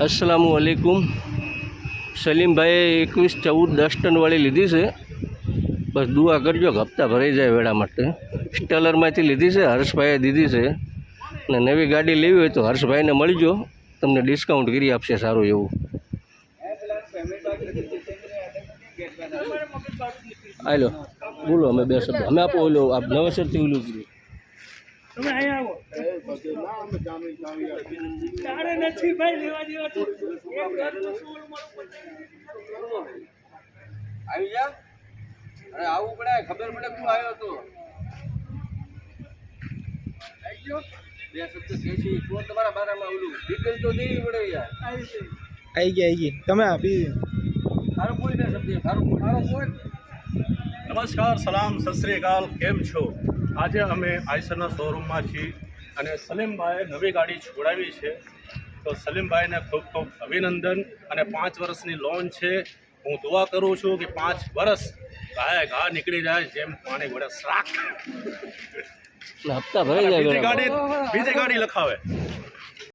अस्सलामु अलैकुम। सलीम भाई 21-14-10 टन वाली लीधी से। बस दुआ करजो हफ्ता भराई जाए वेड़ा माटे। स्टेलर में लीधी से, हर्ष भाई दीधी से ने नवी गाड़ी लेवी हो तो हर्ष भाई ने मळीजो, तमने डिस्काउंट करी आपसे सारू एवं। आलो बोलो अमे बे शब्द अमे आपो ओलो आप नवेसर थी ओલું કીધું તમે અહીંયા આવો તારે નથી ભાઈ લેવા દેવા તો એક ઘરનું સોળ મળું આવી જા। અરે આવું પડે, ખબર પડે તું આવ્યો તો આવી ગયો બે શબ્દ કેસી તો તમારા બારામાં ઓલું ડિટેલ તો દેવી પડે યાર। આવી ગઈ તમે આપી સારું કોઈ બે શબ્દ સારું કોઈ नमस्कार, सलाम, सत श्री अकाल, केम छो। आज अमे आइसरना शोरूम में छी अने सलीम भाई नवी गाड़ी छोड़ावी छे तो सलीम भाई ने खूब खूब अभिनंदन अने 5 वर्षनी लोन छे। हूँ दुआ करूँ छूँ कि 5 वर्ष गाय घा निकली जाए जेम पानी घोड़े श्राक हफ्ता भराई जाए बीजी गाड़ी लखावे।